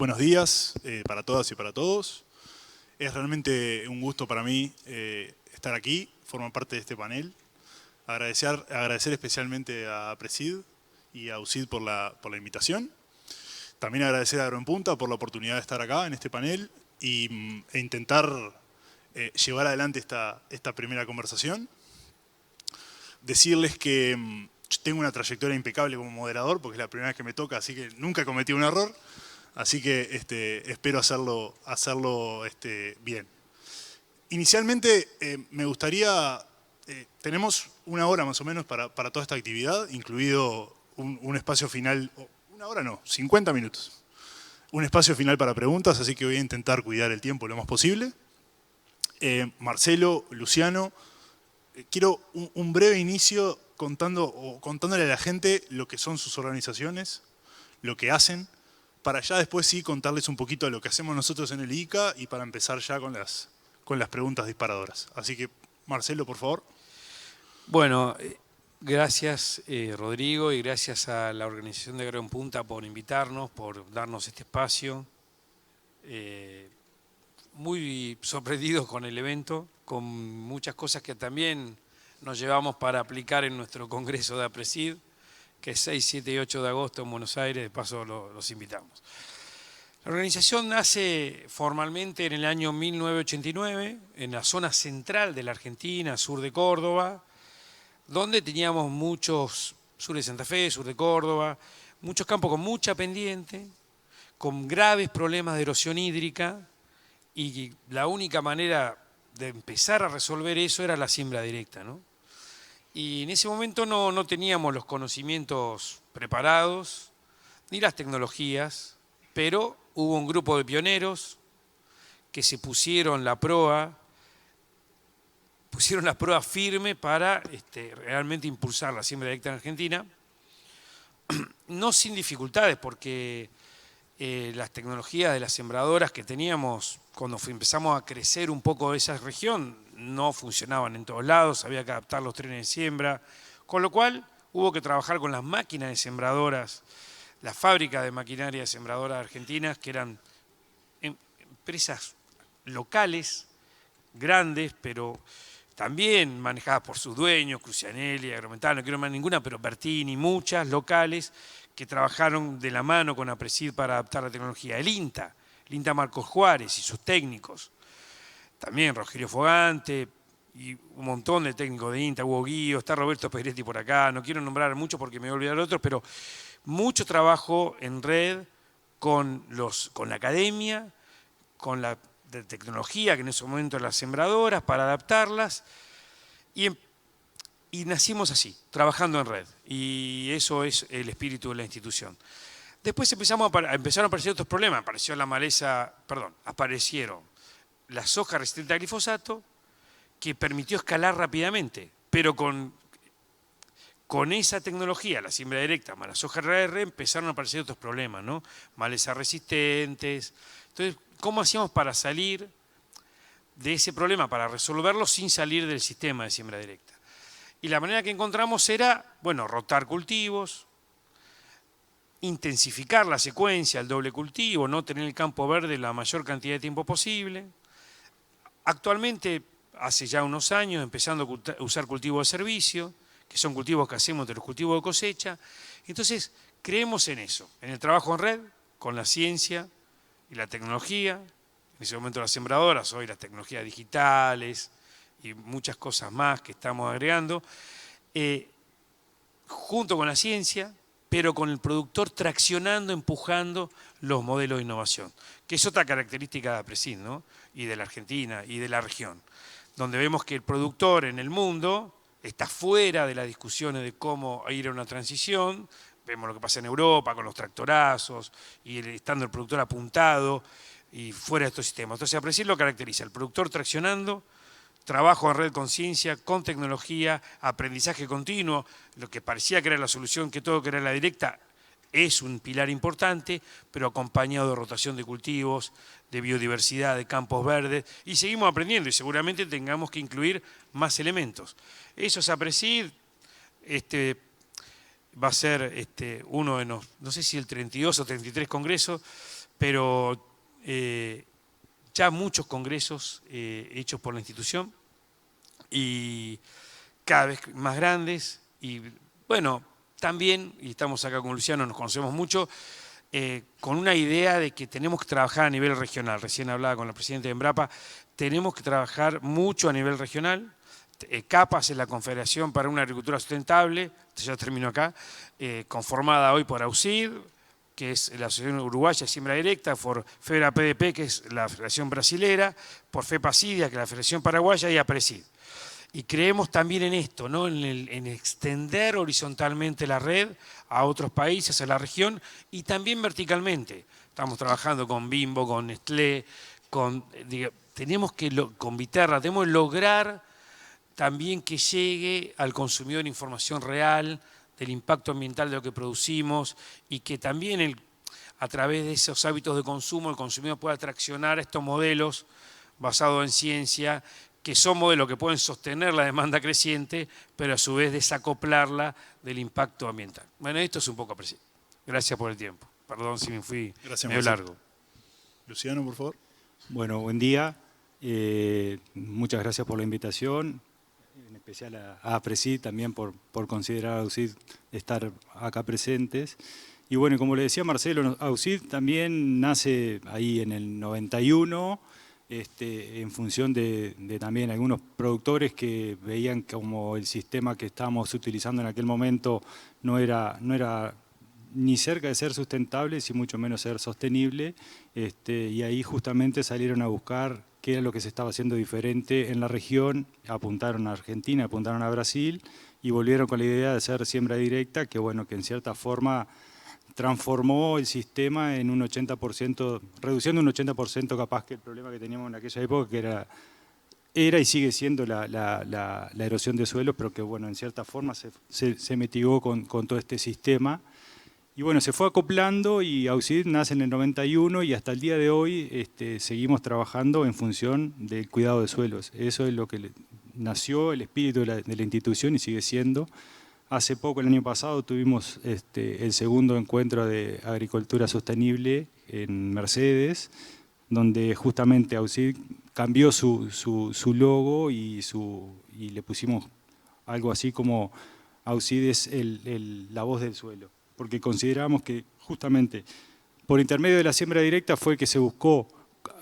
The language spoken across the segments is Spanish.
Buenos días para todas y para todos. Es realmente un gusto para mí estar aquí, formar parte de este panel. Agradecer especialmente a Presid y a UCID por la invitación. También agradecer a Agroenpunta por la oportunidad de estar acá en este panel e intentar llevar adelante esta primera conversación. Decirles que yo tengo una trayectoria impecable como moderador, porque es la primera vez que me toca, así que nunca cometí un error. Así que espero hacerlo bien. Inicialmente me gustaría, tenemos una hora más o menos para toda esta actividad, incluido un espacio final, una hora no, 50 minutos. Un espacio final para preguntas, así que voy a intentar cuidar el tiempo lo más posible. Marcelo, Luciano, quiero un breve inicio contándole a la gente lo que son sus organizaciones, lo que hacen, para ya después sí contarles un poquito de lo que hacemos nosotros en el ICA y para empezar ya con las preguntas disparadoras. Así que, Marcelo, por favor. Bueno, gracias Rodrigo y gracias a la organización de Agroenpunta por invitarnos, por darnos este espacio. Muy sorprendidos con el evento, con muchas cosas que también nos llevamos para aplicar en nuestro congreso de APRESID, que es 6, 7 y 8 de agosto en Buenos Aires, de paso los invitamos. La organización nace formalmente en el año 1989, en la zona central de la Argentina, sur de Córdoba, donde teníamos muchos, sur de Santa Fe, sur de Córdoba, muchos campos con mucha pendiente, con graves problemas de erosión hídrica, y la única manera de empezar a resolver eso era la siembra directa, ¿no? Y en ese momento no teníamos los conocimientos preparados, ni las tecnologías, pero hubo un grupo de pioneros que se pusieron la proa firme para realmente impulsar la siembra directa en Argentina, no sin dificultades, porque las tecnologías de las sembradoras que teníamos cuando empezamos a crecer un poco esa región no funcionaban en todos lados, había que adaptar los trenes de siembra, con lo cual hubo que trabajar con las máquinas de sembradoras, las fábricas de maquinaria de sembradoras argentinas, que eran empresas locales, grandes, pero también manejadas por sus dueños, Crucianelli, Agromental, no quiero más ninguna, pero Bertini, muchas locales que trabajaron de la mano con APRESID para adaptar la tecnología. El INTA Marcos Juárez y sus técnicos, también Rogelio Fogante y un montón de técnicos de INTA, Hugo Guío, está Roberto Pedretti por acá, no quiero nombrar mucho porque me voy a olvidar de otros, pero mucho trabajo en red con la academia, con la de tecnología, que en ese momento eran las sembradoras, para adaptarlas, y nacimos así, trabajando en red, y eso es el espíritu de la institución. Después empezaron a aparecer otros problemas, aparecieron la soja resistente a glifosato, que permitió escalar rápidamente, pero con esa tecnología, la siembra directa más la soja RR, empezaron a aparecer otros problemas, ¿no? Malezas resistentes. Entonces, ¿cómo hacíamos para salir de ese problema, para resolverlo sin salir del sistema de siembra directa? Y la manera que encontramos era, bueno, rotar cultivos, intensificar la secuencia, el doble cultivo, no tener el campo verde la mayor cantidad de tiempo posible. Actualmente, hace ya unos años, empezando a usar cultivos de servicio, que son cultivos que hacemos de los cultivos de cosecha. Entonces, creemos en eso, en el trabajo en red, con la ciencia y la tecnología, en ese momento las sembradoras, hoy las tecnologías digitales y muchas cosas más que estamos agregando, junto con la ciencia, pero con el productor traccionando, empujando los modelos de innovación, que es otra característica de APRESID, ¿no? Y de la Argentina y de la región, donde vemos que el productor en el mundo está fuera de las discusiones de cómo ir a una transición. Vemos lo que pasa en Europa con los tractorazos y estando el productor apuntado y fuera de estos sistemas. Entonces, APRESID lo caracteriza, el productor traccionando, trabajo en red con ciencia, con tecnología, aprendizaje continuo, lo que parecía que era la solución, que todo que era la directa, es un pilar importante, pero acompañado de rotación de cultivos, de biodiversidad, de campos verdes, y seguimos aprendiendo y seguramente tengamos que incluir más elementos. Eso es APRESID, va a ser uno de los, no sé si el 32 o 33 congresos, pero ya muchos congresos hechos por la institución y cada vez más grandes y bueno, también, y estamos acá con Luciano, nos conocemos mucho, con una idea de que tenemos que trabajar a nivel regional. Recién hablaba con la presidenta de Embrapa, tenemos que trabajar mucho a nivel regional. CAPAS es la Confederación para una Agricultura Sustentable, ya termino acá, conformada hoy por AUSID, que es la Asociación Uruguaya de Siembra Directa, por FEBRA-PDP, que es la Federación Brasilera, por FEPASIDIA, que es la Federación Paraguaya, y APRESID. Y creemos también en esto, ¿no? en extender horizontalmente la red a otros países, a la región, y también verticalmente. Estamos trabajando con Bimbo, con Nestlé, tenemos que, con Viterra, tenemos que lograr también que llegue al consumidor información real del impacto ambiental de lo que producimos y que también a través de esos hábitos de consumo el consumidor pueda traccionar estos modelos basados en ciencia, que son modelos que pueden sostener la demanda creciente, pero a su vez desacoplarla del impacto ambiental. Bueno, esto es un poco apreciado. Gracias por el tiempo. Perdón si me fui medio largo. Luciano, por favor. Bueno, buen día. Muchas gracias por la invitación, en especial a APRESID también por considerar a AUSID estar acá presentes. Y bueno, como le decía Marcelo, AUSID también nace ahí en el 91, en función de también algunos productores que veían como el sistema que estábamos utilizando en aquel momento no era ni cerca de ser sustentable, y mucho menos ser sostenible, y ahí justamente salieron a buscar qué era lo que se estaba haciendo diferente en la región, apuntaron a Argentina, apuntaron a Brasil, y volvieron con la idea de hacer siembra directa, que bueno, que en cierta forma transformó el sistema en un 80%, reduciendo un 80% capaz que el problema que teníamos en aquella época, que era y sigue siendo la erosión de suelos, pero que bueno, en cierta forma se mitigó con todo este sistema. Y bueno, se fue acoplando y AUSID nace en el 91 y hasta el día de hoy seguimos trabajando en función del cuidado de suelos. Eso es lo que nació, el espíritu de la institución y sigue siendo. Hace poco, el año pasado, tuvimos el segundo encuentro de agricultura sostenible en Mercedes, donde justamente AUSID cambió su logo y le pusimos algo así como AUSID es la voz del suelo, porque consideramos que justamente por intermedio de la siembra directa fue que se buscó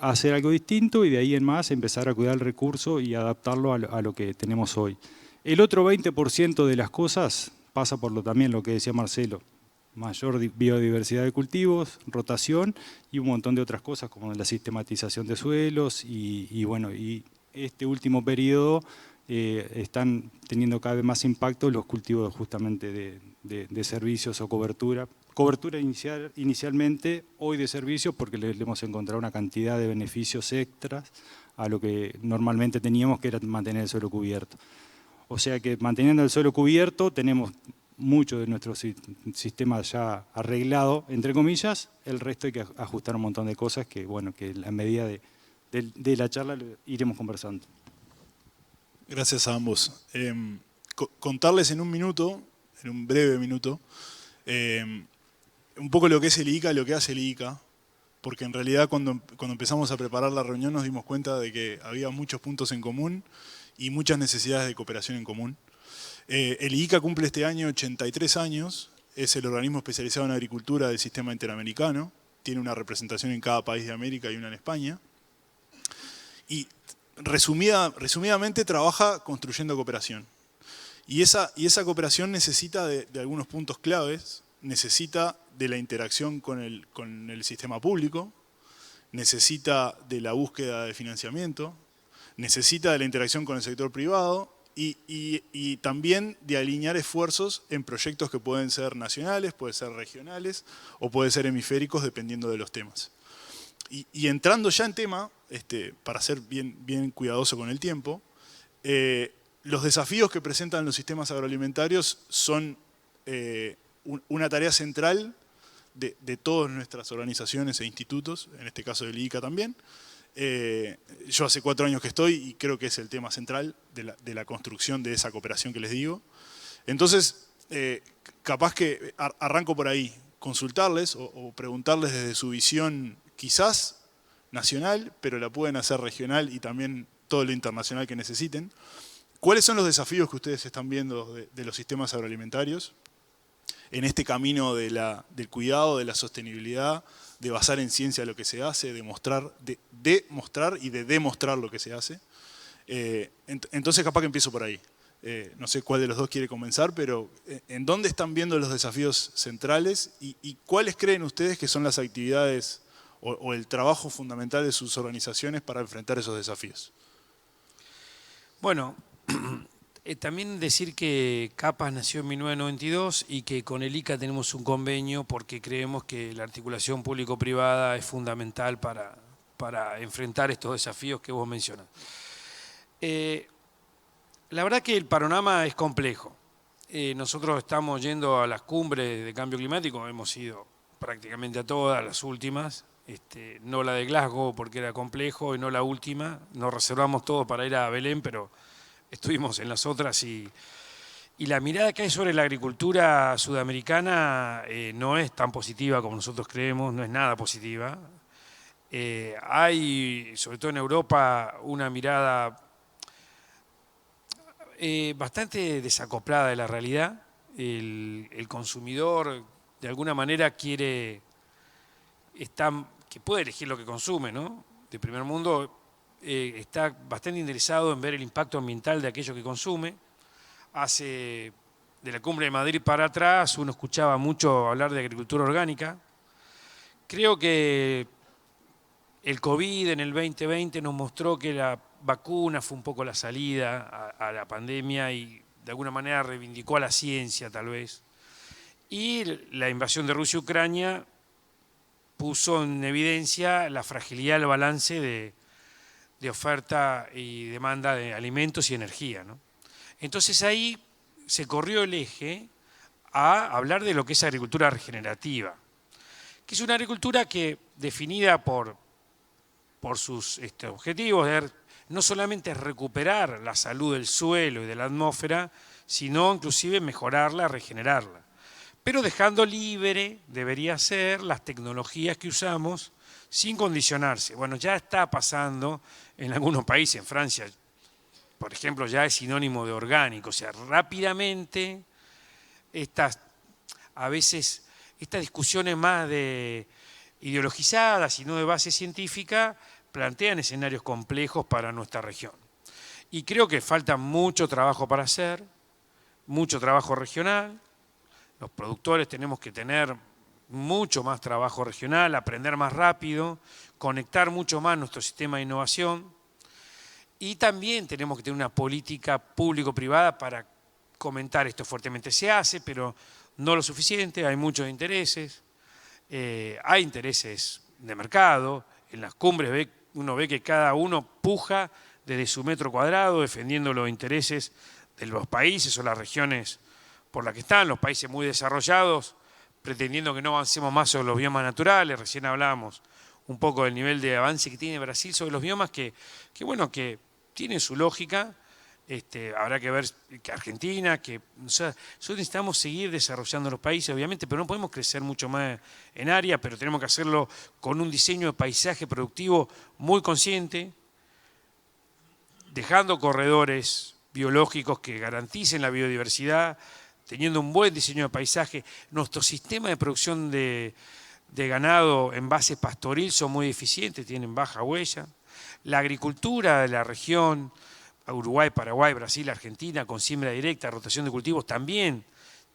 hacer algo distinto y de ahí en más empezar a cuidar el recurso y adaptarlo a lo que tenemos hoy. El otro 20% de las cosas pasa por también lo que decía Marcelo, mayor biodiversidad de cultivos, rotación y un montón de otras cosas como la sistematización de suelos y bueno, y este último periodo están teniendo cada vez más impacto los cultivos justamente de servicios o cobertura. Cobertura inicialmente, hoy de servicios, porque le hemos encontrado una cantidad de beneficios extras a lo que normalmente teníamos, que era mantener el suelo cubierto. O sea que manteniendo el suelo cubierto tenemos mucho de nuestro sistema ya arreglado, entre comillas, el resto hay que ajustar un montón de cosas que, bueno, que a medida de la charla iremos conversando. Gracias a ambos. Contarles en un minuto, en un breve minuto, un poco lo que es el IICA, lo que hace el IICA, porque en realidad cuando empezamos a preparar la reunión nos dimos cuenta de que había muchos puntos en común y muchas necesidades de cooperación en común. El IICA cumple este año 83 años, es el organismo especializado en agricultura del sistema interamericano, tiene una representación en cada país de América y una en España, y resumidamente trabaja construyendo cooperación. Y esa cooperación necesita de algunos puntos claves, necesita de la interacción con el sistema público, necesita de la búsqueda de financiamiento, necesita de la interacción con el sector privado y también de alinear esfuerzos en proyectos que pueden ser nacionales, pueden ser regionales o pueden ser hemisféricos dependiendo de los temas. Y entrando ya en tema, para ser bien cuidadoso con el tiempo, los desafíos que presentan los sistemas agroalimentarios son una tarea central de todas nuestras organizaciones e institutos, en este caso del IICA también. Yo hace 4 años que estoy y creo que es el tema central de la construcción de esa cooperación que les digo. Entonces, capaz que arranco por ahí, consultarles o preguntarles desde su visión quizás nacional, pero la pueden hacer regional y también todo lo internacional que necesiten. ¿Cuáles son los desafíos que ustedes están viendo de los sistemas agroalimentarios en este camino del cuidado, de la sostenibilidad, de basar en ciencia lo que se hace, de mostrar y de demostrar lo que se hace? Entonces capaz que empiezo por ahí. No sé cuál de los dos quiere comenzar, pero ¿en dónde están viendo los desafíos centrales y cuáles creen ustedes que son las actividades o el trabajo fundamental de sus organizaciones para enfrentar esos desafíos? Bueno, también decir que CAPAS nació en 1992 y que con el ICA tenemos un convenio porque creemos que la articulación público-privada es fundamental para enfrentar estos desafíos que vos mencionas. La verdad que el panorama es complejo. Nosotros estamos yendo a las cumbres de cambio climático, hemos ido prácticamente a todas, las últimas, no la de Glasgow porque era complejo y no la última, nos reservamos todo para ir a Belén, pero estuvimos en las otras y la mirada que hay sobre la agricultura sudamericana no es tan positiva como nosotros creemos, no es nada positiva. Hay, sobre todo en Europa, una mirada bastante desacoplada de la realidad. El consumidor de alguna manera que puede elegir lo que consume, ¿no? De primer mundo está bastante interesado en ver el impacto ambiental de aquello que consume. De la Cumbre de Madrid para atrás uno escuchaba mucho hablar de agricultura orgánica. Creo que el COVID en el 2020 nos mostró que la vacuna fue un poco la salida a la pandemia y de alguna manera reivindicó a la ciencia tal vez. Y la invasión de Rusia a Ucrania puso en evidencia la fragilidad del balance de oferta y demanda de alimentos y energía, ¿no? Entonces ahí se corrió el eje a hablar de lo que es agricultura regenerativa, que es una agricultura que, definida por sus objetivos, no solamente es recuperar la salud del suelo y de la atmósfera, sino inclusive mejorarla, regenerarla. Pero dejando libre, debería ser, las tecnologías que usamos sin condicionarse. Bueno, ya está pasando en algunos países, en Francia, por ejemplo, ya es sinónimo de orgánico. O sea, rápidamente a veces estas discusiones más ideologizadas y no de base científica plantean escenarios complejos para nuestra región. Y creo que falta mucho trabajo para hacer, mucho trabajo regional. Los productores tenemos que tener mucho más trabajo regional, aprender más rápido, conectar mucho más nuestro sistema de innovación. Y también tenemos que tener una política público-privada para comentar esto fuertemente. Se hace, pero no lo suficiente, hay muchos intereses. Hay intereses de mercado. En las cumbres uno ve que cada uno puja desde su metro cuadrado defendiendo los intereses de los países o las regiones por las que están, los países muy desarrollados, pretendiendo que no avancemos más sobre los biomas naturales. Recién hablábamos un poco del nivel de avance que tiene Brasil sobre los biomas, que tiene su lógica. Habrá que ver que Argentina, nosotros necesitamos seguir desarrollando los países, obviamente, pero no podemos crecer mucho más en área, pero tenemos que hacerlo con un diseño de paisaje productivo muy consciente, dejando corredores biológicos que garanticen la biodiversidad, teniendo un buen diseño de paisaje. Nuestro sistema de producción de ganado en base pastoril son muy eficientes, tienen baja huella. La agricultura de la región, Uruguay, Paraguay, Brasil, Argentina, con siembra directa, rotación de cultivos, también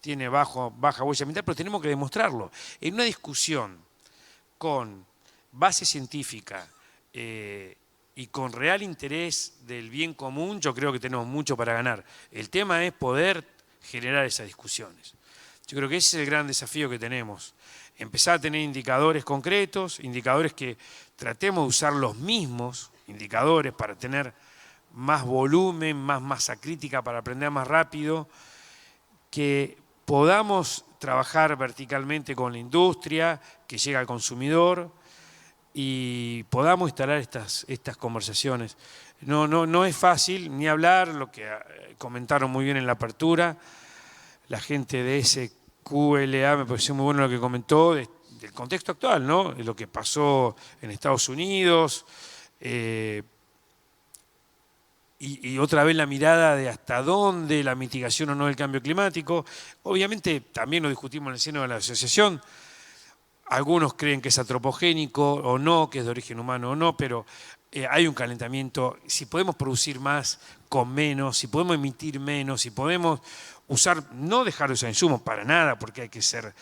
tiene baja huella ambiental, pero tenemos que demostrarlo. En una discusión con base científica y con real interés del bien común, yo creo que tenemos mucho para ganar. El tema es poder generar esas discusiones. Yo creo que ese es el gran desafío que tenemos. Empezar a tener indicadores concretos, indicadores que tratemos de usar los mismos indicadores para tener más volumen, más masa crítica para aprender más rápido, que podamos trabajar verticalmente con la industria, que llegue al consumidor y podamos instalar estas conversaciones. No es fácil ni hablar, lo que comentaron muy bien en la apertura, la gente de SQLA me pareció muy bueno lo que comentó, de del contexto actual, ¿no? Lo que pasó en Estados Unidos, y otra vez la mirada de hasta dónde la mitigación o no del cambio climático. Obviamente también lo discutimos en el seno de la asociación. Algunos creen que es antropogénico o no, que es de origen humano o no, pero hay un calentamiento. Si podemos producir más con menos, si podemos emitir menos, si podemos usar, no dejar de usar insumos para nada, porque hay que usar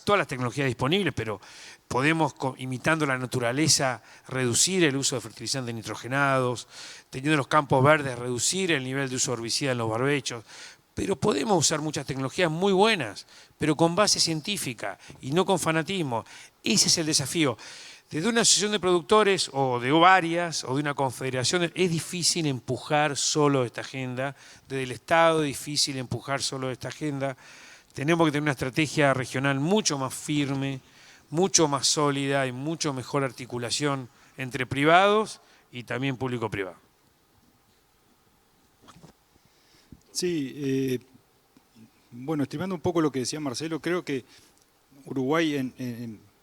todas las tecnologías disponibles, pero podemos, imitando la naturaleza, reducir el uso de fertilizantes nitrogenados, teniendo los campos verdes, reducir el nivel de uso de herbicida en los barbechos. Pero podemos usar muchas tecnologías muy buenas, pero con base científica y no con fanatismo. Ese es el desafío. Desde una asociación de productores o de varias o de una confederación es difícil empujar solo esta agenda. Desde el Estado es difícil empujar solo esta agenda. Tenemos que tener una estrategia regional mucho más firme, mucho más sólida y mucho mejor articulación entre privados y también público-privado. Sí, bueno, estimando un poco lo que decía Marcelo, creo que Uruguay,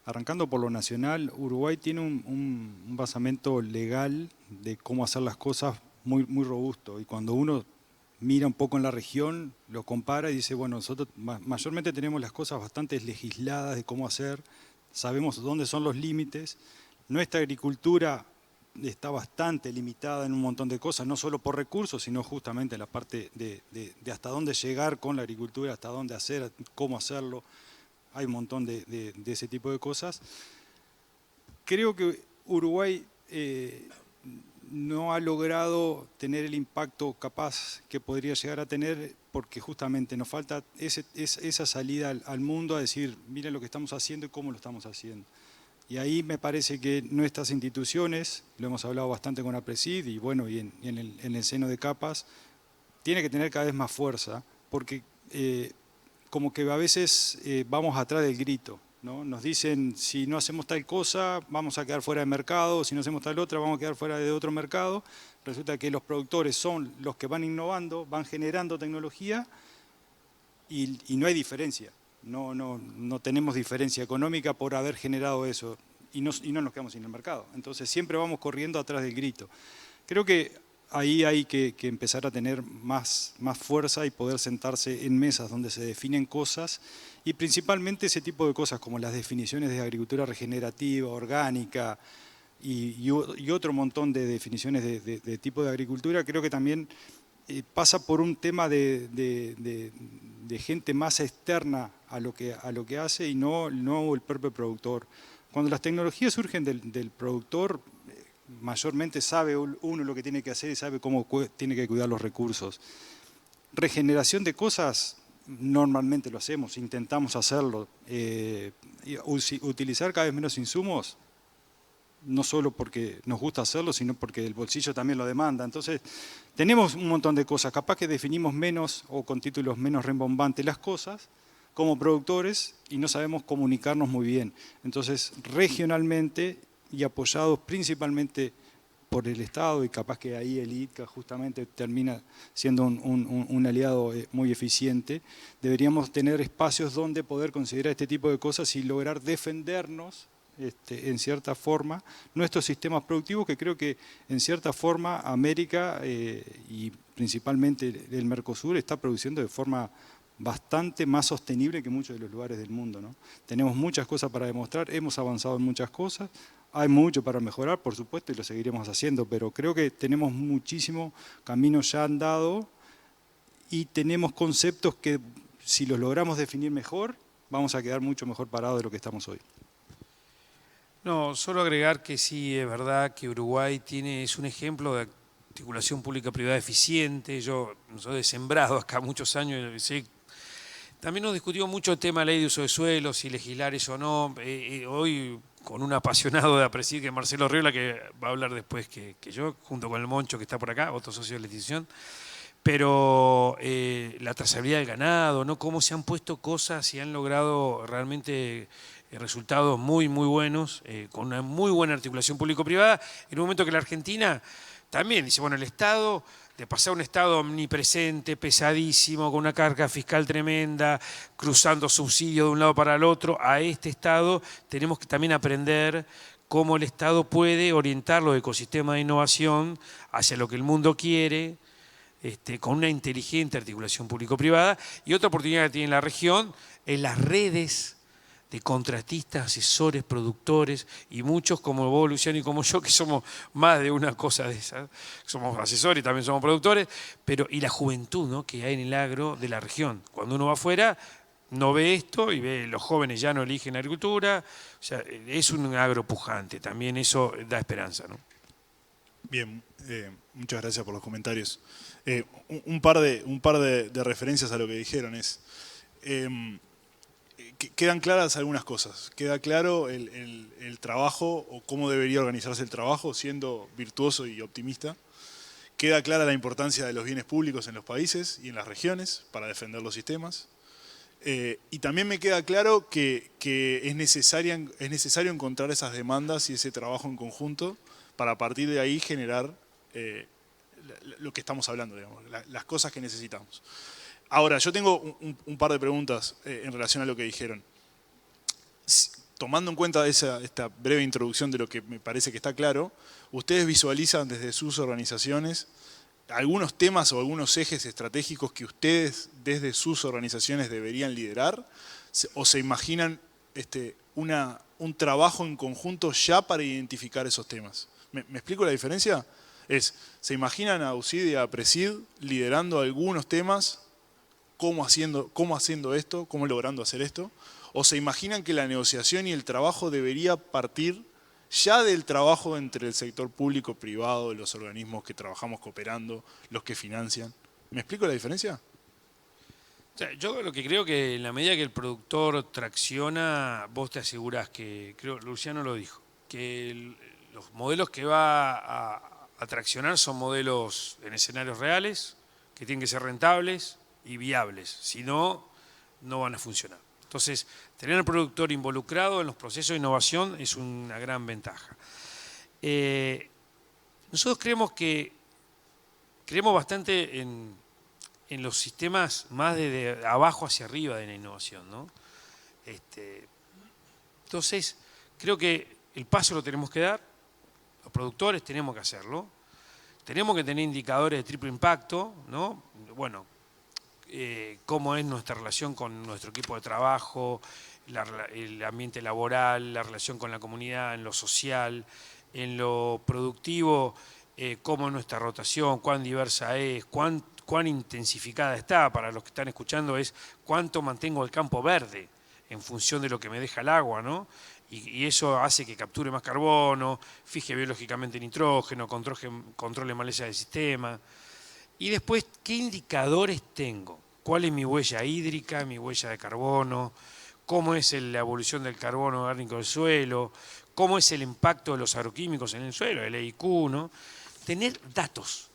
arrancando por lo nacional, Uruguay tiene un basamento legal de cómo hacer las cosas muy, muy robusto. Y cuando uno mira un poco en la región, lo compara y dice, bueno, nosotros mayormente tenemos las cosas bastante legisladas de cómo hacer, sabemos dónde son los límites. Nuestra agricultura está bastante limitada en un montón de cosas, no solo por recursos, sino justamente la parte de hasta dónde llegar con la agricultura, hasta dónde hacer, cómo hacerlo. Hay un montón de ese tipo de cosas. Creo que Uruguay no ha logrado tener el impacto capaz que podría llegar a tener porque justamente nos falta esa salida al mundo a decir, miren lo que estamos haciendo y cómo lo estamos haciendo. Y ahí me parece que nuestras instituciones, lo hemos hablado bastante con APRESID y bueno, y en el seno de CAPAS, tiene que tener cada vez más fuerza, porque como que a veces vamos atrás del grito, ¿no? Nos dicen, si no hacemos tal cosa, vamos a quedar fuera de mercado, si no hacemos tal otra, vamos a quedar fuera de otro mercado. Resulta que los productores son los que van innovando, van generando tecnología y no hay diferencia. No tenemos diferencia económica por haber generado eso y no nos quedamos sin el mercado. Entonces siempre vamos corriendo atrás del grito. Creo que ahí hay que empezar a tener más fuerza y poder sentarse en mesas donde se definen cosas y principalmente ese tipo de cosas como las definiciones de agricultura regenerativa, orgánica y otro montón de definiciones de tipo de agricultura. Creo que también pasa por un tema de gente más externa a lo que hace y no el propio productor. Cuando las tecnologías surgen del productor, mayormente sabe uno lo que tiene que hacer y sabe cómo tiene que cuidar los recursos. Regeneración de cosas, normalmente lo hacemos, intentamos hacerlo. Utilizar cada vez menos insumos, no solo porque nos gusta hacerlo, sino porque el bolsillo también lo demanda. Entonces, tenemos un montón de cosas. Capaz que definimos menos o con títulos menos rimbombantes las cosas como productores y no sabemos comunicarnos muy bien. Entonces, regionalmente y apoyados principalmente por el Estado, y capaz que ahí el ITCA justamente termina siendo un aliado muy eficiente, deberíamos tener espacios donde poder considerar este tipo de cosas y lograr defendernos en cierta forma nuestros sistemas productivos, que creo que en cierta forma América y principalmente el Mercosur está produciendo de forma bastante más sostenible que muchos de los lugares del mundo, ¿no? Tenemos muchas cosas para demostrar, hemos avanzado en muchas cosas, hay mucho para mejorar, por supuesto, y lo seguiremos haciendo, pero creo que tenemos muchísimo camino ya andado y tenemos conceptos que si los logramos definir mejor, vamos a quedar mucho mejor parados de lo que estamos hoy. No, solo agregar que sí, es verdad que Uruguay es un ejemplo de articulación pública-privada eficiente. Yo soy sembrado acá muchos años, sé. También nos discutió mucho el tema de la ley de uso de suelo, si legislar eso o no. Hoy, con un apasionado de APRESID, que es Marcelo Riola, que va a hablar después que yo, junto con el Moncho, que está por acá, otro socio de la institución. Pero la trazabilidad del ganado, ¿no? Cómo se han puesto cosas y han logrado realmente resultados muy, muy buenos, con una muy buena articulación público-privada, en un momento que la Argentina también dice, bueno, el Estado de pasar a un Estado omnipresente, pesadísimo, con una carga fiscal tremenda, cruzando subsidios de un lado para el otro, a este Estado tenemos que también aprender cómo el Estado puede orientar los ecosistemas de innovación hacia lo que el mundo quiere, con una inteligente articulación público-privada. Y otra oportunidad que tiene la región es las redes de contratistas, asesores, productores, y muchos como vos, Luciano, y como yo, que somos más de una cosa de esas. Somos asesores y también somos productores, y la juventud, ¿no?, que hay en el agro de la región. Cuando uno va afuera, no ve esto y ve los jóvenes ya no eligen agricultura. O sea, es un agro pujante, también eso da esperanza, ¿no? Bien, muchas gracias por los comentarios. Un par de referencias a lo que dijeron es... quedan claras algunas cosas. Queda claro el trabajo o cómo debería organizarse el trabajo siendo virtuoso y optimista. Queda clara la importancia de los bienes públicos en los países y en las regiones para defender los sistemas. Y también me queda claro que es necesario encontrar esas demandas y ese trabajo en conjunto para a partir de ahí generar lo que estamos hablando, digamos, las cosas que necesitamos. Ahora, yo tengo un par de preguntas en relación a lo que dijeron. Tomando en cuenta esta breve introducción de lo que me parece que está claro, ¿ustedes visualizan desde sus organizaciones algunos temas o algunos ejes estratégicos que ustedes desde sus organizaciones deberían liderar? ¿O se imaginan un trabajo en conjunto ya para identificar esos temas? ¿Me explico la diferencia? ¿Se imaginan a UCID y a PRESID liderando algunos temas? ¿Cómo haciendo esto? ¿Cómo logrando hacer esto? ¿O se imaginan que la negociación y el trabajo debería partir ya del trabajo entre el sector público-privado, los organismos que trabajamos cooperando, los que financian? ¿Me explico la diferencia? O sea, yo lo que creo que en la medida que el productor tracciona, vos te asegurás que, creo Luciano lo dijo, que los modelos que va a traccionar son modelos en escenarios reales, que tienen que ser rentables y viables, si no, no van a funcionar. Entonces, tener al productor involucrado en los procesos de innovación es una gran ventaja. Nosotros creemos bastante en los sistemas más de abajo hacia arriba de la innovación, ¿no? Entonces, creo que el paso lo tenemos que dar, los productores tenemos que hacerlo, tenemos que tener indicadores de triple impacto, ¿no? Bueno, cómo es nuestra relación con nuestro equipo de trabajo, el ambiente laboral, la relación con la comunidad, en lo social, en lo productivo, cómo es nuestra rotación, cuán diversa es, cuán intensificada está. Para los que están escuchando es cuánto mantengo el campo verde en función de lo que me deja el agua, ¿no? Y eso hace que capture más carbono, fije biológicamente nitrógeno, controle maleza del sistema. Y después, ¿qué indicadores tengo? ¿Cuál es mi huella hídrica, mi huella de carbono? ¿Cómo es la evolución del carbono orgánico del suelo? ¿Cómo es el impacto de los agroquímicos en el suelo, el EIQ, ¿no? Tener datos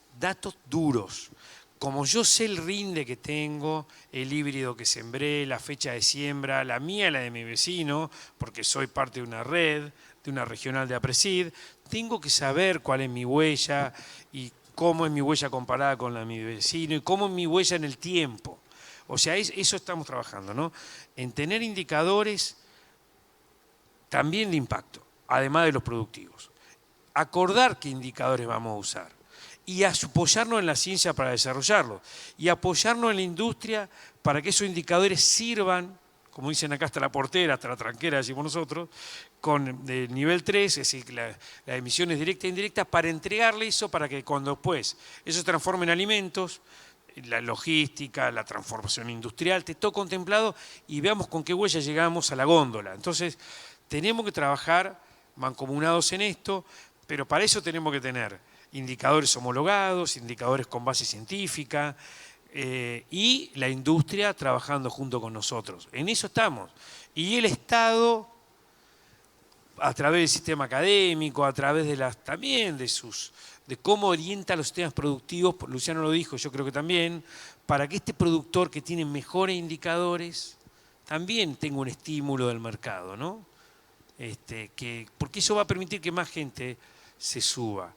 duros. Como yo sé el rinde que tengo, el híbrido que sembré, la fecha de siembra, la mía y la de mi vecino, porque soy parte de una red, de una regional de APRESID, tengo que saber cuál es mi huella y cómo es mi huella comparada con la de mi vecino y cómo es mi huella en el tiempo. O sea, eso estamos trabajando, ¿no? En tener indicadores también de impacto, además de los productivos. Acordar qué indicadores vamos a usar y apoyarnos en la ciencia para desarrollarlos y apoyarnos en la industria para que esos indicadores sirvan, como dicen acá, hasta la portera, hasta la tranquera, decimos nosotros, con el nivel 3, es decir, las emisiones directas e indirectas, para entregarle eso para que cuando después eso se transforme en alimentos, la logística, la transformación industrial, esté todo contemplado y veamos con qué huella llegamos a la góndola. Entonces, tenemos que trabajar mancomunados en esto, pero para eso tenemos que tener indicadores homologados, indicadores con base científica, y la industria trabajando junto con nosotros. En eso estamos. Y el Estado, a través del sistema académico, a través de también de cómo orienta los sistemas productivos, Luciano lo dijo, yo creo que también, para que este productor que tiene mejores indicadores también tenga un estímulo del mercado, ¿no? Porque eso va a permitir que más gente se suba.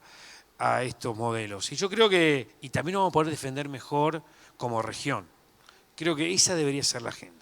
a estos modelos. Y yo creo que, y también nos vamos a poder defender mejor como región. Creo que esa debería ser la agenda.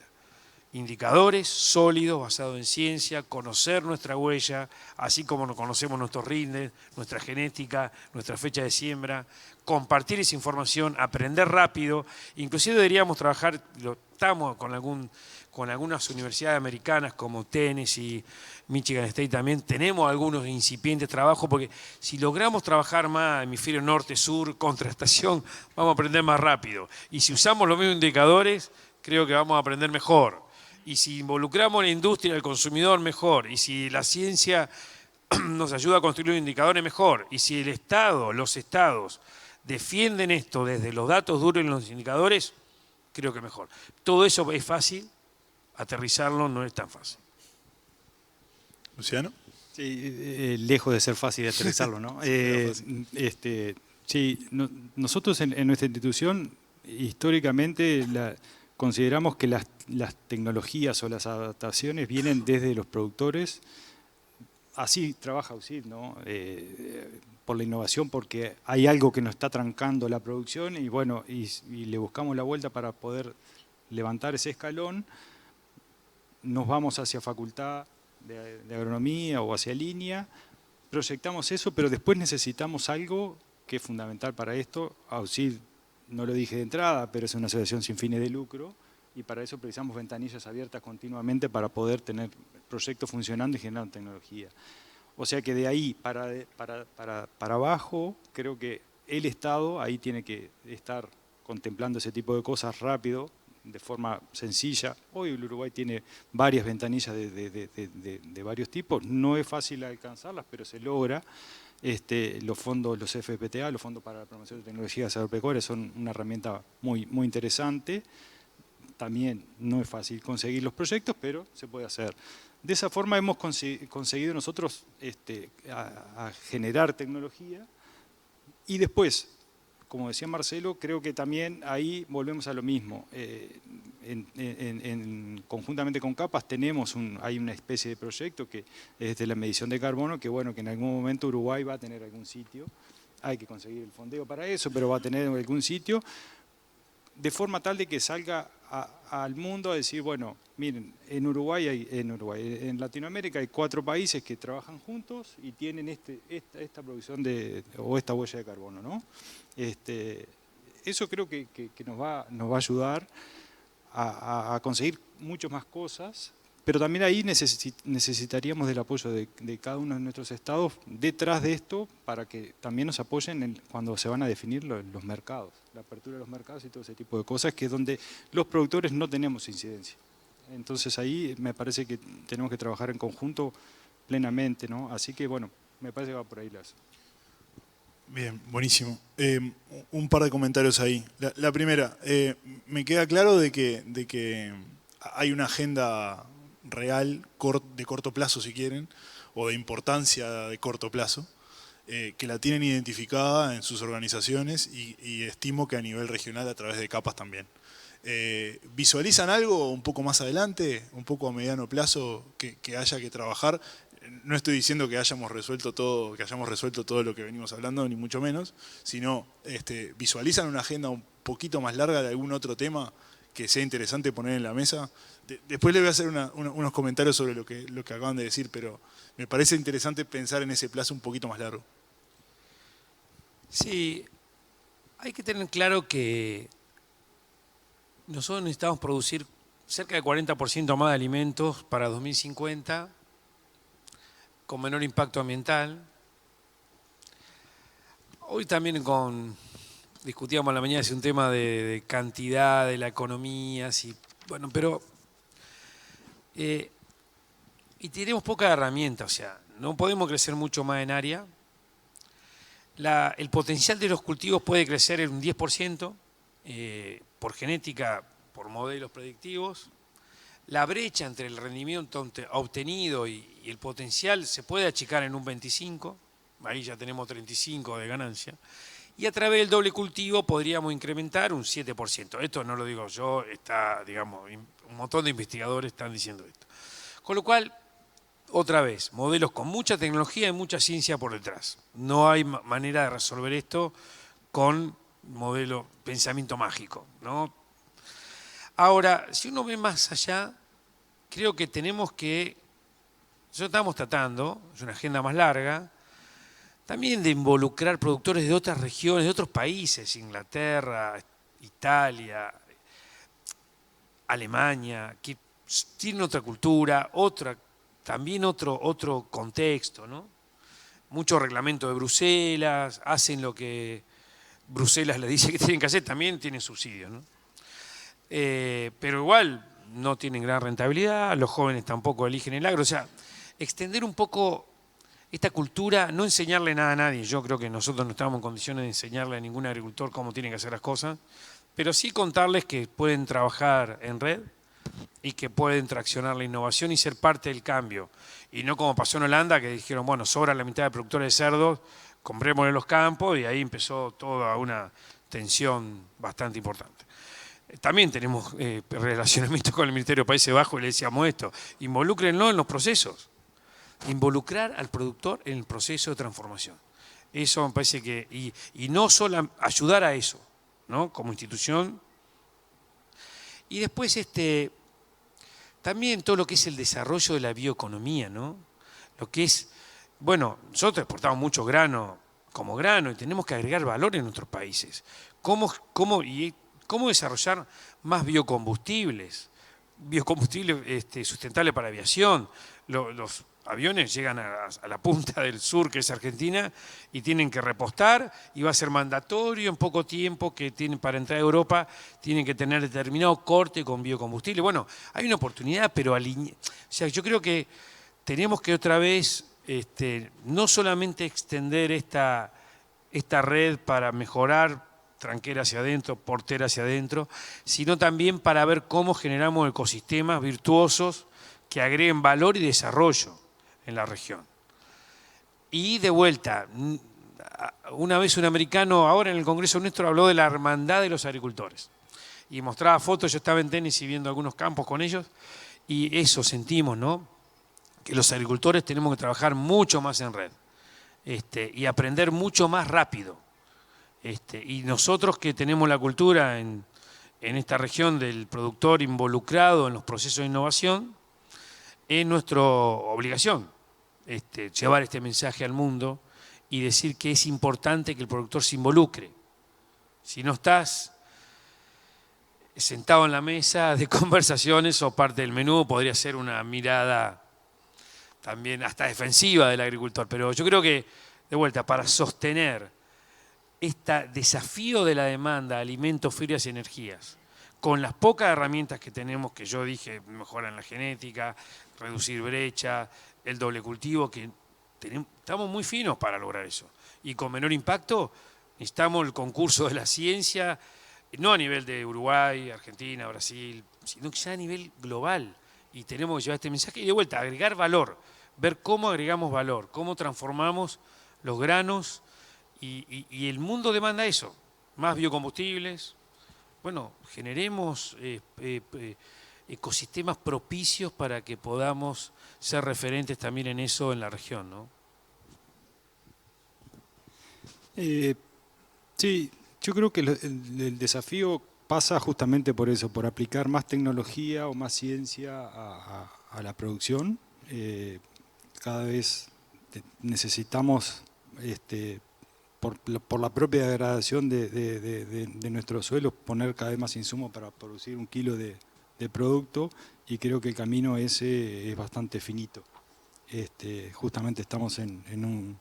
Indicadores sólidos, basados en ciencia, conocer nuestra huella, así como conocemos nuestros rindes, nuestra genética, nuestra fecha de siembra, compartir esa información, aprender rápido. Inclusive deberíamos trabajar, estamos con algunas universidades americanas como Tennessee, Michigan State también, tenemos algunos incipientes trabajos, porque si logramos trabajar más hemisferio norte-sur, contrastación, vamos a aprender más rápido. Y si usamos los mismos indicadores, creo que vamos a aprender mejor. Y si involucramos a la industria, al consumidor, mejor. Y si la ciencia nos ayuda a construir indicadores, mejor. Y si el Estado, los estados, defienden esto desde los datos duros en los indicadores, creo que mejor. Todo eso es fácil, aterrizarlo no es tan fácil. Luciano. Sí, lejos de ser fácil de aterrizarlo, ¿no? Nosotros en nuestra institución, históricamente, consideramos que las tecnologías o las adaptaciones vienen desde los productores. Así trabaja UCIT, ¿no? Por la innovación, porque hay algo que nos está trancando la producción y bueno, y le buscamos la vuelta para poder levantar ese escalón. Nos vamos hacia facultad de agronomía o hacia línea, proyectamos eso, pero después necesitamos algo que es fundamental para esto. UCIT, no lo dije de entrada, pero es una asociación sin fines de lucro y para eso precisamos ventanillas abiertas continuamente para poder tener proyectos funcionando y generando tecnología. O sea que de ahí para abajo, creo que el Estado ahí tiene que estar contemplando ese tipo de cosas rápido, de forma sencilla. Hoy el Uruguay tiene varias ventanillas de varios tipos, no es fácil alcanzarlas, pero se logra. Los fondos, los FPTA, los fondos para la promoción de tecnologías agropecuarias son una herramienta muy, muy interesante. También no es fácil conseguir los proyectos, pero se puede hacer. De esa forma hemos conseguido nosotros a generar tecnología y después, como decía Marcelo, creo que también ahí volvemos a lo mismo. Conjuntamente con CAPAS hay una especie de proyecto que es de la medición de carbono, que bueno, que en algún momento Uruguay va a tener algún sitio. Hay que conseguir el fondeo para eso, pero va a tener algún sitio, de forma tal de que salga al mundo a decir, bueno, miren, en Latinoamérica hay 4 países que trabajan juntos y tienen esta producción o esta huella de carbono, ¿no? Eso creo que nos va a ayudar a conseguir muchas más cosas, pero también ahí necesitaríamos del apoyo de cada uno de nuestros estados detrás de esto para que también nos apoyen cuando se van a definir los mercados, la apertura de los mercados y todo ese tipo de cosas, que es donde los productores no tenemos incidencia. Entonces ahí me parece que tenemos que trabajar en conjunto plenamente, ¿no? Así que bueno, me parece que va por ahí las... Bien, buenísimo. Un par de comentarios ahí. La primera, me queda claro de que hay una agenda real, de corto plazo si quieren, o de importancia de corto plazo, que la tienen identificada en sus organizaciones y estimo que a nivel regional a través de capas también. ¿Visualizan algo un poco más adelante, un poco a mediano plazo que haya que trabajar? No estoy diciendo que hayamos resuelto todo lo que venimos hablando, ni mucho menos, sino ¿visualizan una agenda un poquito más larga de algún otro tema que sea interesante poner en la mesa? Después les voy a hacer unos comentarios sobre lo que acaban de decir, pero me parece interesante pensar en ese plazo un poquito más largo. Sí, hay que tener claro que nosotros necesitamos producir cerca del 40% más de alimentos para 2050, con menor impacto ambiental. Hoy también discutíamos a la mañana un tema de cantidad, de la economía, bueno, pero y tenemos poca herramienta, o sea, no podemos crecer mucho más en área. El potencial de los cultivos puede crecer en un 10%, por genética, por modelos predictivos. La brecha entre el rendimiento obtenido y el potencial se puede achicar en un 25%, ahí ya tenemos 35% de ganancia. Y a través del doble cultivo podríamos incrementar un 7%. Esto no lo digo yo, un montón de investigadores están diciendo esto. Con lo cual, otra vez, modelos con mucha tecnología y mucha ciencia por detrás. No hay manera de resolver esto con modelo pensamiento mágico, ¿no? Ahora, si uno ve más allá, creo que tenemos que, nosotros estamos tratando, es una agenda más larga, también de involucrar productores de otras regiones, de otros países, Inglaterra, Italia, Alemania, que tienen otra cultura, también otro contexto, ¿no? Mucho reglamento de Bruselas, hacen lo que Bruselas les dice que tienen que hacer, también tienen subsidios, ¿no? Pero igual no tienen gran rentabilidad, los jóvenes tampoco eligen el agro, o sea, extender un poco esta cultura, no enseñarle nada a nadie, yo creo que nosotros no estamos en condiciones de enseñarle a ningún agricultor cómo tiene que hacer las cosas, pero sí contarles que pueden trabajar en red y que pueden traccionar la innovación y ser parte del cambio. Y no como pasó en Holanda, que dijeron, bueno, sobra la mitad de productores de cerdos, comprémosle los campos, y ahí empezó toda una tensión bastante importante. También tenemos relacionamiento con el Ministerio de Países Bajos y le decíamos esto, involúcrenlo en los procesos, involucrar al productor en el proceso de transformación. Eso me parece que, y no solo ayudar a eso, ¿no? Como institución. Y después también todo lo que es el desarrollo de la bioeconomía, ¿no? Lo que es, bueno, nosotros exportamos mucho grano como grano y tenemos que agregar valor en nuestros países. ¿Cómo desarrollar más biocombustibles? Biocombustibles sustentables para aviación. Los aviones llegan a la punta del sur, que es Argentina, y tienen que repostar, y va a ser mandatorio en poco tiempo que tienen para entrar a Europa, tienen que tener determinado corte con biocombustible. Bueno, hay una oportunidad, pero o sea, yo creo que tenemos que otra vez no solamente extender esta red para mejorar tranquera hacia adentro, portera hacia adentro, sino también para ver cómo generamos ecosistemas virtuosos que agreguen valor y desarrollo en la región. Y de vuelta, una vez un americano, ahora en el Congreso nuestro, habló de la hermandad de los agricultores. Y mostraba fotos, yo estaba en Tennessee viendo algunos campos con ellos, y eso sentimos, ¿no? Que los agricultores tenemos que trabajar mucho más en red y aprender mucho más rápido. Y nosotros que tenemos la cultura en esta región del productor involucrado en los procesos de innovación, es nuestra obligación llevar este mensaje al mundo y decir que es importante que el productor se involucre. Si no estás sentado en la mesa de conversaciones o parte del menú, podría ser una mirada también hasta defensiva del agricultor. Pero yo creo que, de vuelta, para sostener este desafío de la demanda de alimentos, fibras y energías, con las pocas herramientas que tenemos, que yo dije, mejorar la genética, reducir brecha, el doble cultivo, que estamos muy finos para lograr eso. Y con menor impacto necesitamos el concurso de la ciencia, no a nivel de Uruguay, Argentina, Brasil, sino que ya a nivel global. Y tenemos que llevar este mensaje y de vuelta, agregar valor, ver cómo agregamos valor, cómo transformamos los granos y el mundo demanda eso, más biocombustibles. Bueno, generemos ecosistemas propicios para que podamos ser referentes también en eso en la región, ¿no? Sí, yo creo que el desafío pasa justamente por eso, por aplicar más tecnología o más ciencia a la producción. Cada vez necesitamos, por la propia degradación de nuestros suelos, poner cada vez más insumos para producir 1 kilo de producto, y creo que el camino ese es bastante finito. Justamente estamos en un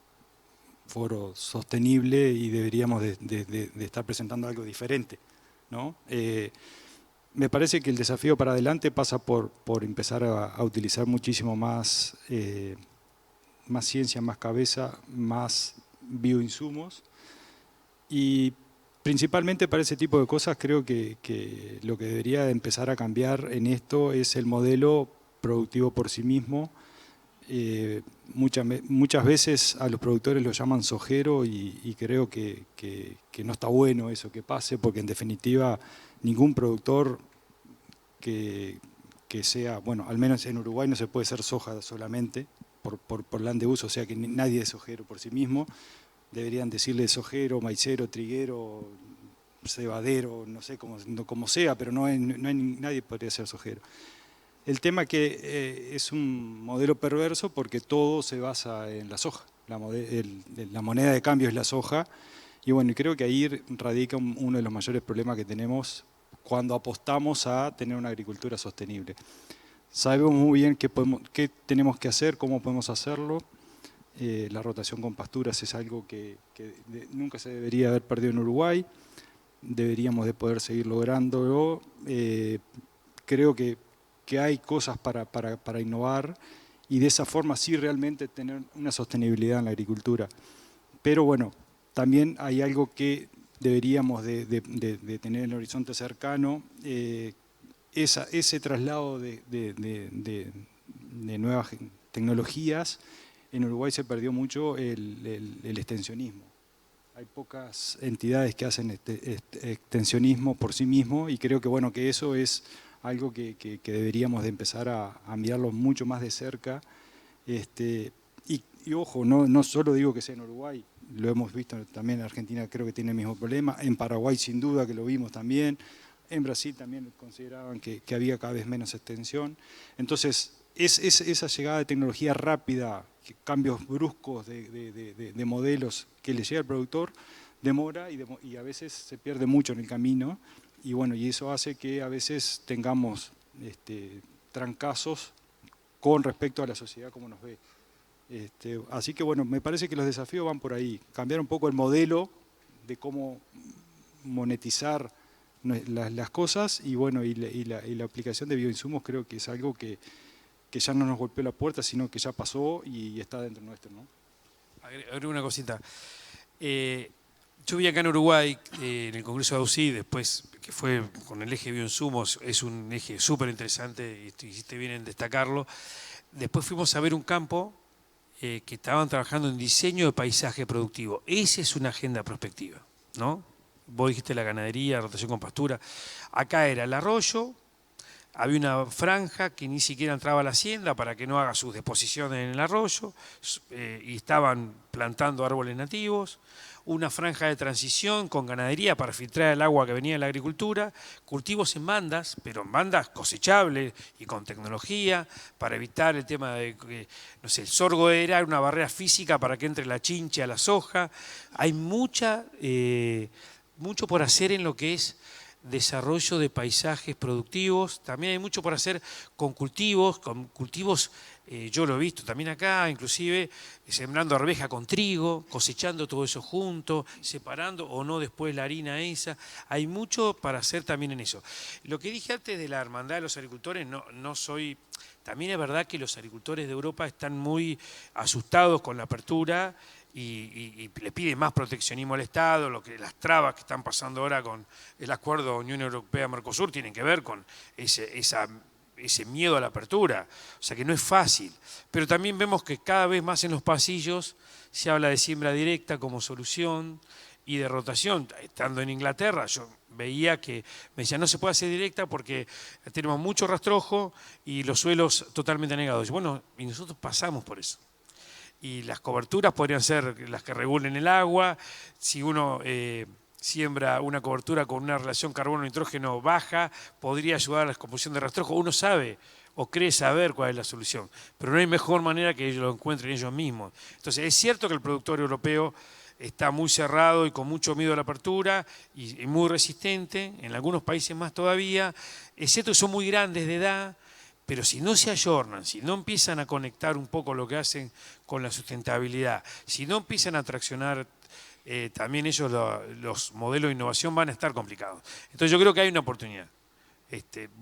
foro sostenible y deberíamos de estar presentando algo diferente, ¿no? Me parece que el desafío para adelante pasa por empezar a utilizar muchísimo más ciencia, más cabeza, más bioinsumos, y principalmente para ese tipo de cosas creo que lo que debería empezar a cambiar en esto es el modelo productivo por sí mismo. Muchas veces a los productores lo llaman sojero y creo que no está bueno eso que pase, porque en definitiva ningún productor que que sea, bueno, al menos en Uruguay no se puede ser soja solamente por plan de uso, o sea que nadie es sojero por sí mismo. Deberían decirle sojero, maicero, triguero, cebadero, no sé cómo sea, pero nadie podría ser sojero. El tema es que es un modelo perverso porque todo se basa en la soja. La moneda de cambio es la soja. Y bueno, creo que ahí radica uno de los mayores problemas que tenemos cuando apostamos a tener una agricultura sostenible. Sabemos muy bien qué tenemos que hacer, cómo podemos hacerlo. La rotación con pasturas es algo que nunca se debería haber perdido en Uruguay. Deberíamos de poder seguir lográndolo. Creo que hay cosas para innovar y de esa forma sí realmente tener una sostenibilidad en la agricultura. Pero bueno, también hay algo que deberíamos de tener en el horizonte cercano, ese traslado de nuevas tecnologías. En Uruguay se perdió mucho el extensionismo. Hay pocas entidades que hacen extensionismo por sí mismo y creo que, bueno, que eso es algo que deberíamos de empezar a mirarlo mucho más de cerca. Y ojo, no solo digo que sea en Uruguay, lo hemos visto también en Argentina, creo que tiene el mismo problema, en Paraguay sin duda que lo vimos también, en Brasil también consideraban que había cada vez menos extensión. Entonces, esa llegada de tecnología rápida, cambios bruscos de modelos que le llega al productor, demora y a veces se pierde mucho en el camino. Y bueno, y eso hace que a veces tengamos trancazos con respecto a la sociedad como nos ve. Así que bueno, me parece que los desafíos van por ahí. Cambiar un poco el modelo de cómo monetizar las cosas y bueno, y la aplicación de bioinsumos creo que es algo que ya no nos golpeó la puerta, sino que ya pasó y está dentro nuestro, ¿no? Agrego una cosita. Yo vi acá en Uruguay, en el Congreso de AUSI, después que fue con el eje bioinsumos, es un eje súper interesante y hiciste bien en destacarlo. Después fuimos a ver un campo que estaban trabajando en diseño de paisaje productivo. Esa es una agenda prospectiva, ¿no? Vos dijiste la ganadería, rotación con pastura. Acá era el arroyo, había una franja que ni siquiera entraba a la hacienda para que no haga sus deposiciones en el arroyo, y estaban plantando árboles nativos, una franja de transición con ganadería para filtrar el agua que venía de la agricultura, cultivos en bandas, pero en bandas cosechables y con tecnología, para evitar el tema de que, no sé, el sorgo era una barrera física para que entre la chincha a la soja. Hay mucho por hacer en lo que es desarrollo de paisajes productivos, también hay mucho por hacer con cultivos, yo lo he visto también acá, inclusive sembrando arveja con trigo, cosechando todo eso junto, separando o no después la harina esa, hay mucho para hacer también en eso. Lo que dije antes de la hermandad de los agricultores, también es verdad que los agricultores de Europa están muy asustados con la apertura y le piden más proteccionismo al Estado, las trabas que están pasando ahora con el acuerdo Unión Europea-Mercosur tienen que ver con ese miedo a la apertura, o sea que no es fácil, pero también vemos que cada vez más en los pasillos se habla de siembra directa como solución y de rotación. Estando en Inglaterra yo veía que me decían no se puede hacer directa porque tenemos mucho rastrojo y los suelos totalmente anegados. Bueno, y nosotros pasamos por eso. Y las coberturas podrían ser las que regulen el agua. Si uno siembra una cobertura con una relación carbono-nitrógeno baja, podría ayudar a la descomposición de rastrojo. Uno sabe o cree saber cuál es la solución, pero no hay mejor manera que ellos lo encuentren ellos mismos. Entonces es cierto que el productor europeo está muy cerrado y con mucho miedo a la apertura y muy resistente, en algunos países más todavía, es cierto que son muy grandes de edad, pero si no se ayornan, si no empiezan a conectar un poco lo que hacen con la sustentabilidad, si no empiezan a traccionar también ellos los modelos de innovación van a estar complicados. Entonces yo creo que hay una oportunidad.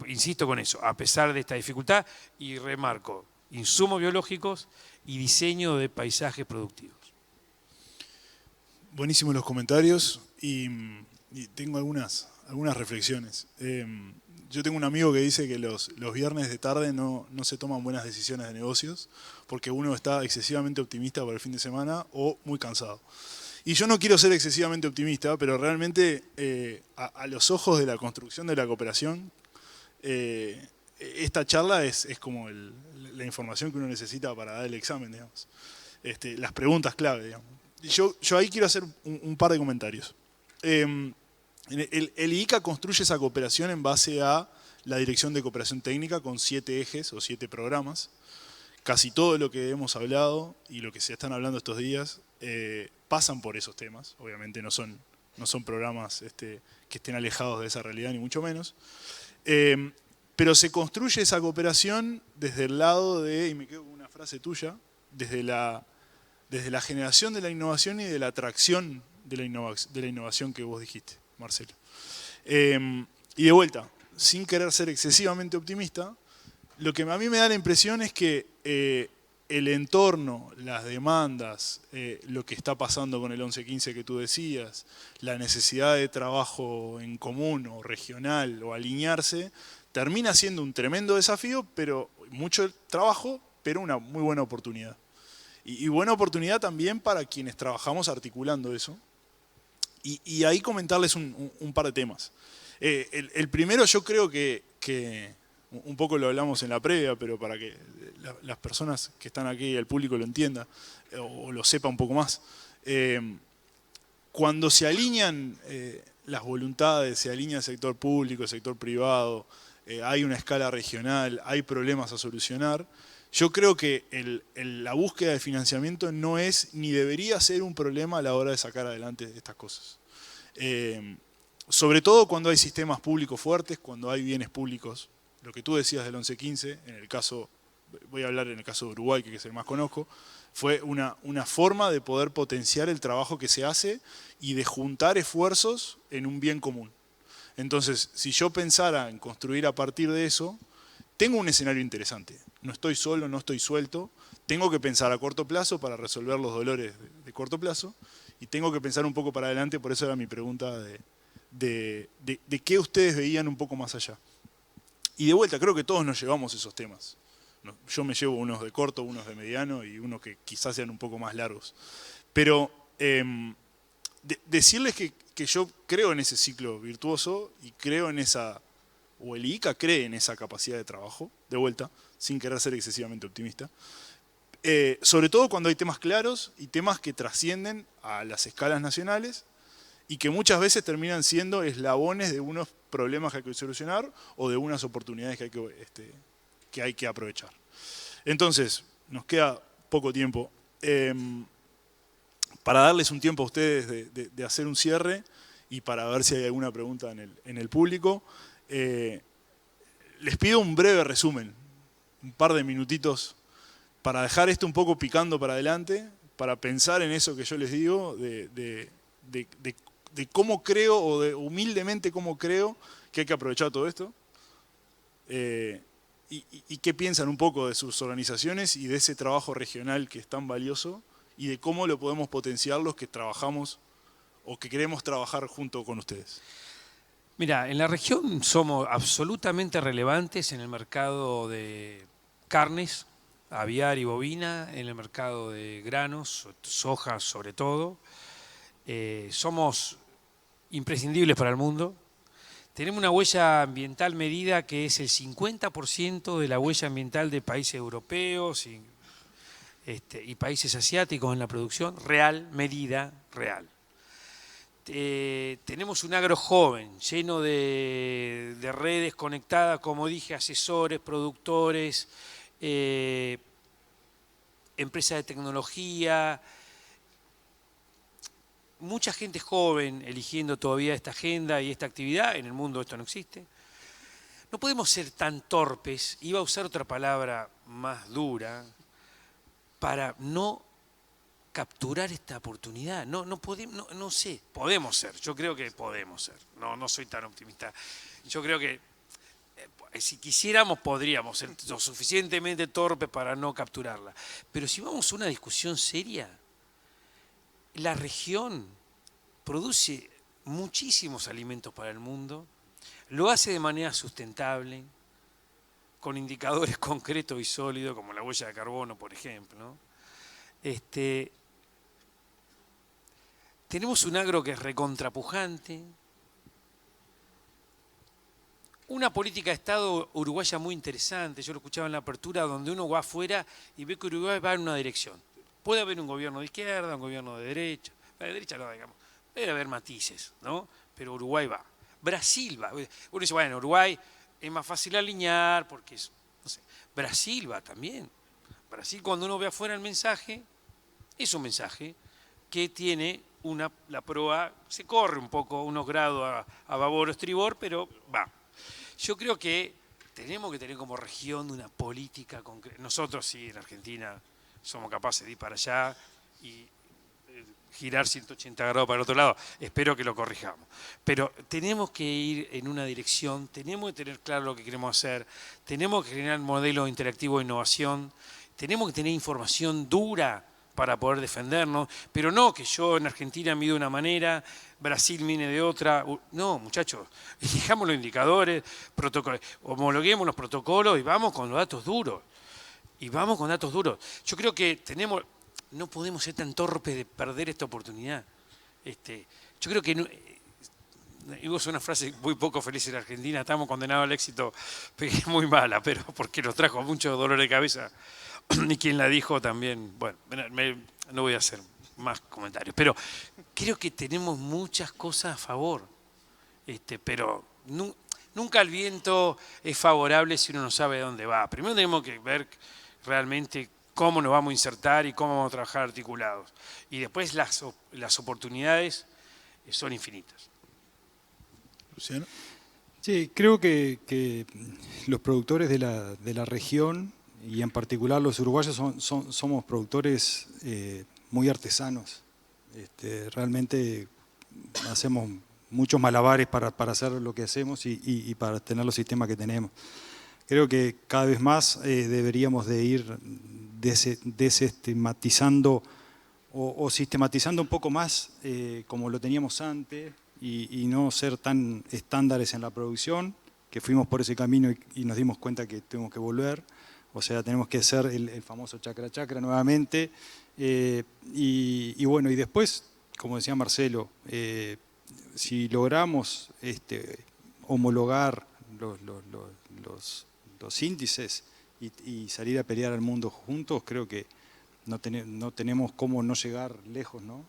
Insisto con eso, a pesar de esta dificultad, y remarco, insumos biológicos y diseño de paisajes productivos. Buenísimos los comentarios y tengo algunas reflexiones. Yo tengo un amigo que dice que los viernes de tarde no se toman buenas decisiones de negocios porque uno está excesivamente optimista para el fin de semana o muy cansado. Y yo no quiero ser excesivamente optimista, pero realmente a los ojos de la construcción de la cooperación, esta charla es como la información que uno necesita para dar el examen, digamos. Las preguntas clave, digamos. Yo ahí quiero hacer un par de comentarios. El IICA construye esa cooperación en base a la Dirección de Cooperación Técnica con 7 ejes o 7 programas. Casi todo lo que hemos hablado y lo que se están hablando estos días pasan por esos temas. Obviamente no son programas que estén alejados de esa realidad, ni mucho menos. Pero se construye esa cooperación desde el lado de, y me quedo con una frase tuya, desde la generación de la innovación y de la atracción de la innovación que vos dijiste, Marcelo. Y de vuelta, sin querer ser excesivamente optimista, lo que a mí me da la impresión es que el entorno, las demandas, lo que está pasando con el 1115 que tú decías, la necesidad de trabajo en común o regional o alinearse, termina siendo un tremendo desafío, pero mucho trabajo, pero una muy buena oportunidad. Y buena oportunidad también para quienes trabajamos articulando eso. Y ahí comentarles un par de temas. El primero yo creo que un poco lo hablamos en la previa, pero para que las personas que están aquí y el público lo entienda o lo sepa un poco más. Cuando se alinean las voluntades, se alinea el sector público, el sector privado, hay una escala regional, hay problemas a solucionar, yo creo que la búsqueda de financiamiento no es ni debería ser un problema a la hora de sacar adelante estas cosas. Sobre todo cuando hay sistemas públicos fuertes, cuando hay bienes públicos. Lo que tú decías del 1115, en el caso, voy a hablar en el caso de Uruguay, que es el más conozco, fue una forma de poder potenciar el trabajo que se hace y de juntar esfuerzos en un bien común. Entonces, si yo pensara en construir a partir de eso, tengo un escenario interesante. No estoy solo, no estoy suelto. Tengo que pensar a corto plazo para resolver los dolores de corto plazo y tengo que pensar un poco para adelante, por eso era mi pregunta de qué ustedes veían un poco más allá. Y de vuelta, creo que todos nos llevamos esos temas. Yo me llevo unos de corto, unos de mediano y unos que quizás sean un poco más largos. Pero decirles que yo creo en ese ciclo virtuoso y creo en esa, o el IICA cree en esa capacidad de trabajo, de vuelta, sin querer ser excesivamente optimista. Sobre todo cuando hay temas claros y temas que trascienden a las escalas nacionales y que muchas veces terminan siendo eslabones de unos problemas que hay que solucionar o de unas oportunidades que hay que aprovechar. Entonces, nos queda poco tiempo. Para darles un tiempo a ustedes de hacer un cierre y para ver si hay alguna pregunta en el público, les pido un breve resumen, un par de minutitos, para dejar esto un poco picando para adelante, para pensar en eso que yo les digo, de cómo creo, o de humildemente cómo creo que hay que aprovechar todo esto, y qué piensan un poco de sus organizaciones y de ese trabajo regional que es tan valioso, y de cómo lo podemos potenciar los que trabajamos o que queremos trabajar junto con ustedes. Mira, en la región somos absolutamente relevantes en el mercado de carnes, aviar y bovina, en el mercado de granos, soja sobre todo. Somos imprescindibles para el mundo. Tenemos una huella ambiental medida que es el 50% de la huella ambiental de países europeos y países asiáticos en la producción, real, medida real. Tenemos un agro joven, lleno de redes conectadas, como dije, asesores, productores, empresas de tecnología, mucha gente joven eligiendo todavía esta agenda y esta actividad. En el mundo esto no existe. No podemos ser tan torpes, iba a usar otra palabra más dura, para no capturar esta oportunidad. No sé, podemos ser, yo creo que podemos ser. No soy tan optimista. Yo creo que si quisiéramos podríamos ser lo suficientemente torpes para no capturarla. Pero si vamos a una discusión seria, la región produce muchísimos alimentos para el mundo, lo hace de manera sustentable, con indicadores concretos y sólidos, como la huella de carbono, por ejemplo. Tenemos un agro que es recontrapujante, una política de Estado uruguaya muy interesante. Yo lo escuchaba en la apertura, donde uno va afuera y ve que Uruguay va en una dirección. Puede haber un gobierno de izquierda, un gobierno de derecha no, digamos. Debe haber matices, ¿no? Pero Uruguay va. Brasil va. Uno dice, bueno, Uruguay es más fácil alinear porque es, no sé. Brasil va también. Brasil, cuando uno ve afuera el mensaje, es un mensaje que tiene la proa, se corre un poco, unos grados a babor o estribor, pero va. Yo creo que tenemos que tener como región una política concreta. Nosotros sí, en Argentina, somos capaces de ir para allá y girar 180 grados para el otro lado. Espero que lo corrijamos. Pero tenemos que ir en una dirección, tenemos que tener claro lo que queremos hacer, tenemos que generar modelos interactivos de innovación, tenemos que tener información dura para poder defendernos, pero no que yo en Argentina mido de una manera, Brasil mide de otra. No, muchachos, elijamos los indicadores, homologuemos los protocolos y vamos con los datos duros. Yo creo que no podemos ser tan torpes de perder esta oportunidad. Yo creo que digo, es una frase muy poco feliz en Argentina, estamos condenados al éxito, es muy mala, pero porque nos trajo mucho dolor de cabeza. Y quien la dijo también, bueno, no voy a hacer más comentarios, pero creo que tenemos muchas cosas a favor, pero nunca el viento es favorable si uno no sabe a dónde va. Primero tenemos que ver realmente cómo nos vamos a insertar y cómo vamos a trabajar articulados. Y después las oportunidades son infinitas. Luciano. Sí, creo que los productores de la región, y en particular los uruguayos, somos productores muy artesanos. Realmente hacemos muchos malabares para hacer lo que hacemos y para tener los sistemas que tenemos. Creo que cada vez más deberíamos de ir desestigmatizando o sistematizando un poco más como lo teníamos antes y no ser tan estándares en la producción, que fuimos por ese camino y nos dimos cuenta que tuvimos que volver. O sea, tenemos que hacer el famoso chakra nuevamente. Y bueno, y después, como decía Marcelo, si logramos homologar los índices y salir a pelear al mundo juntos, creo que no tenemos cómo no llegar lejos, ¿no?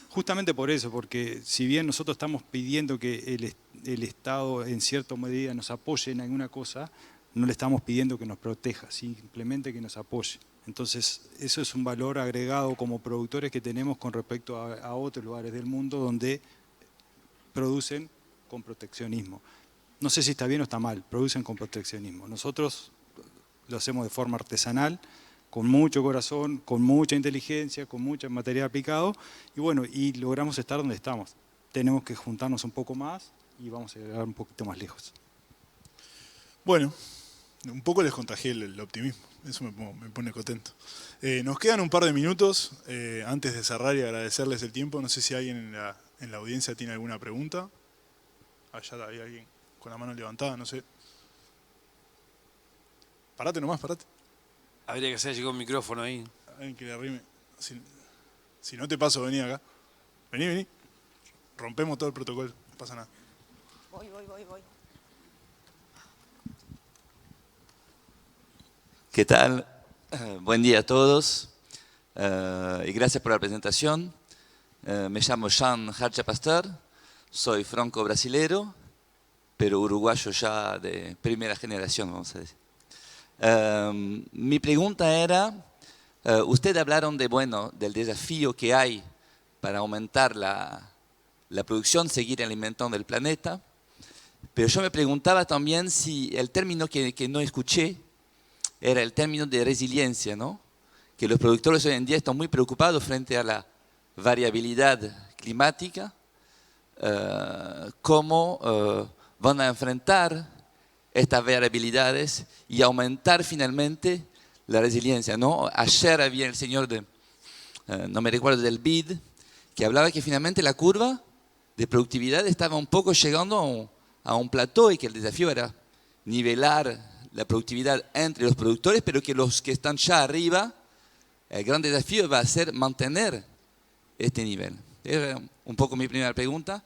Justamente por eso, porque si bien nosotros estamos pidiendo que el Estado en cierta medida nos apoye en alguna cosa, no le estamos pidiendo que nos proteja, simplemente que nos apoye. Entonces, eso es un valor agregado como productores que tenemos con respecto a otros lugares del mundo donde producen con proteccionismo. No sé si está bien o está mal, producen con proteccionismo. Nosotros lo hacemos de forma artesanal, con mucho corazón, con mucha inteligencia, con mucho material aplicado, y bueno, y logramos estar donde estamos. Tenemos que juntarnos un poco más y vamos a llegar un poquito más lejos. Bueno, un poco les contagié el optimismo, eso me pone contento. Nos quedan un par de minutos antes de cerrar y agradecerles el tiempo. No sé si alguien en la audiencia tiene alguna pregunta. Allá hay alguien con la mano levantada, no sé. Parate nomás, parate. Habría que hacer llegar un micrófono ahí. Alguien que le arrime. Si no te paso, vení acá. Vení. Rompemos todo el protocolo, no pasa nada. Voy. ¿Qué tal? Buen día a todos y gracias por la presentación. Me llamo Jean Harcha Pastor, soy franco-brasilero, pero uruguayo ya de primera generación, vamos a decir. Mi pregunta era, ustedes hablaron del desafío que hay para aumentar la producción, seguir alimentando el planeta, pero yo me preguntaba también si el término que no escuché era el término de resiliencia, ¿no? Que los productores hoy en día están muy preocupados frente a la variabilidad climática, cómo van a enfrentar estas variabilidades y aumentar finalmente la resiliencia, ¿no? Ayer había el señor no me recuerdo del BID, que hablaba que finalmente la curva de productividad estaba un poco llegando a un plató y que el desafío era nivelar la productividad entre los productores, pero que los que están ya arriba, el gran desafío va a ser mantener este nivel. Era un poco mi primera pregunta.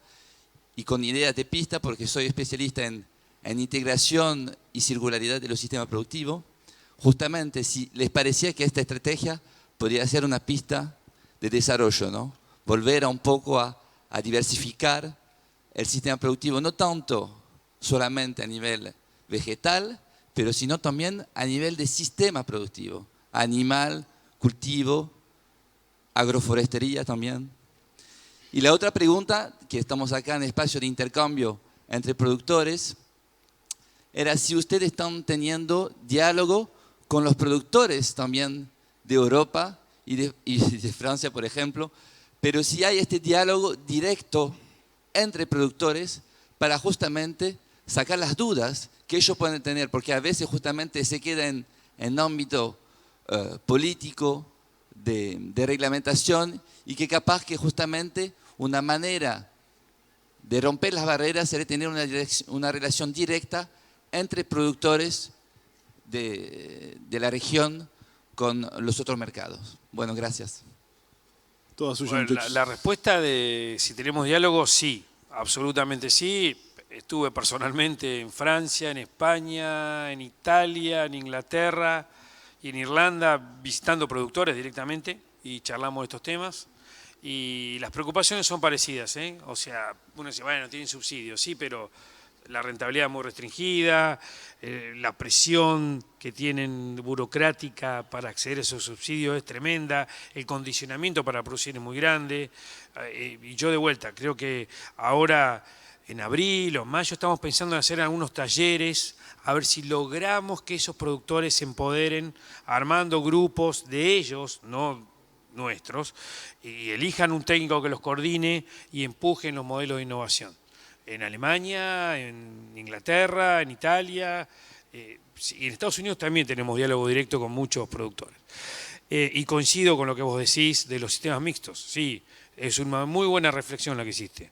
y con ideas de pista, porque soy especialista en integración y circularidad de los sistemas productivos, justamente si les parecía que esta estrategia podría ser una pista de desarrollo, ¿no? Volver un poco a diversificar el sistema productivo, no tanto solamente a nivel vegetal, pero sino también a nivel de sistema productivo, animal, cultivo, agroforestería también. Y la otra pregunta, que estamos acá en espacio de intercambio entre productores, era si ustedes están teniendo diálogo con los productores también de Europa y de Francia, por ejemplo, pero si hay este diálogo directo entre productores para justamente sacar las dudas que ellos pueden tener, porque a veces justamente se queda en ámbito político, de reglamentación, y que capaz que justamente una manera de romper las barreras sería tener una relación directa entre productores de la región con los otros mercados. Bueno, gracias. Toda suya, Bueno, muchachos. la respuesta de si tenemos diálogo, sí, absolutamente sí. Estuve personalmente en Francia, en España, en Italia, en Inglaterra y en Irlanda visitando productores directamente y charlamos de estos temas. Y las preocupaciones son parecidas, ¿eh? O sea, uno dice, bueno, tienen subsidios, sí, pero la rentabilidad es muy restringida, la presión que tienen burocrática para acceder a esos subsidios es tremenda, el condicionamiento para producir es muy grande. Y yo de vuelta, creo que ahora en abril o mayo estamos pensando en hacer algunos talleres, a ver si logramos que esos productores se empoderen armando grupos de ellos, no nuestros, y elijan un técnico que los coordine y empujen los modelos de innovación. En Alemania, en Inglaterra, en Italia, y en Estados Unidos también tenemos diálogo directo con muchos productores. Y coincido con lo que vos decís de los sistemas mixtos. Sí, es una muy buena reflexión la que hiciste.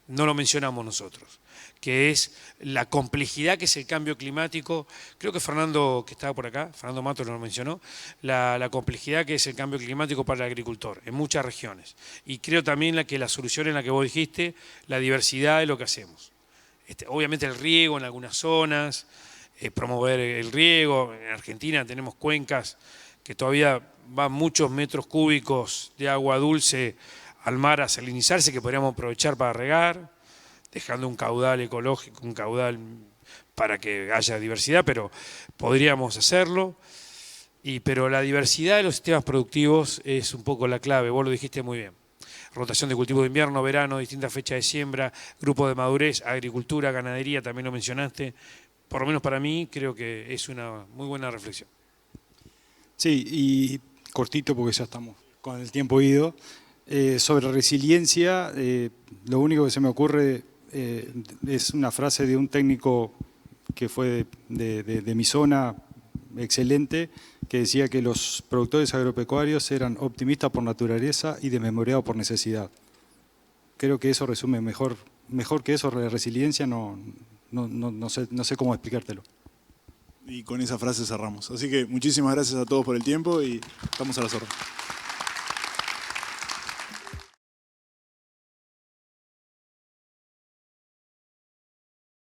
No lo mencionamos nosotros, que es la complejidad que es el cambio climático. Creo que Fernando, que estaba por acá, Fernando Matos lo mencionó, la complejidad que es el cambio climático para el agricultor en muchas regiones. Y creo también que la solución en la que vos dijiste, la diversidad de lo que hacemos. Obviamente el riego en algunas zonas, promover el riego. En Argentina tenemos cuencas que todavía van muchos metros cúbicos de agua dulce al mar a salinizarse que podríamos aprovechar para regar, dejando un caudal ecológico, un caudal para que haya diversidad, pero podríamos hacerlo. Pero la diversidad de los sistemas productivos es un poco la clave, vos lo dijiste muy bien. Rotación de cultivos de invierno, verano, distintas fechas de siembra, grupo de madurez, agricultura, ganadería, también lo mencionaste. Por lo menos para mí creo que es una muy buena reflexión. Sí, y cortito porque ya estamos con el tiempo ido. Sobre resiliencia, lo único que se me ocurre es una frase de un técnico que fue de mi zona, excelente, que decía que los productores agropecuarios eran optimistas por naturaleza y desmemoriados por necesidad. Creo que eso resume mejor que eso, la resiliencia, no sé cómo explicártelo. Y con esa frase cerramos. Así que muchísimas gracias a todos por el tiempo y estamos a las órdenes.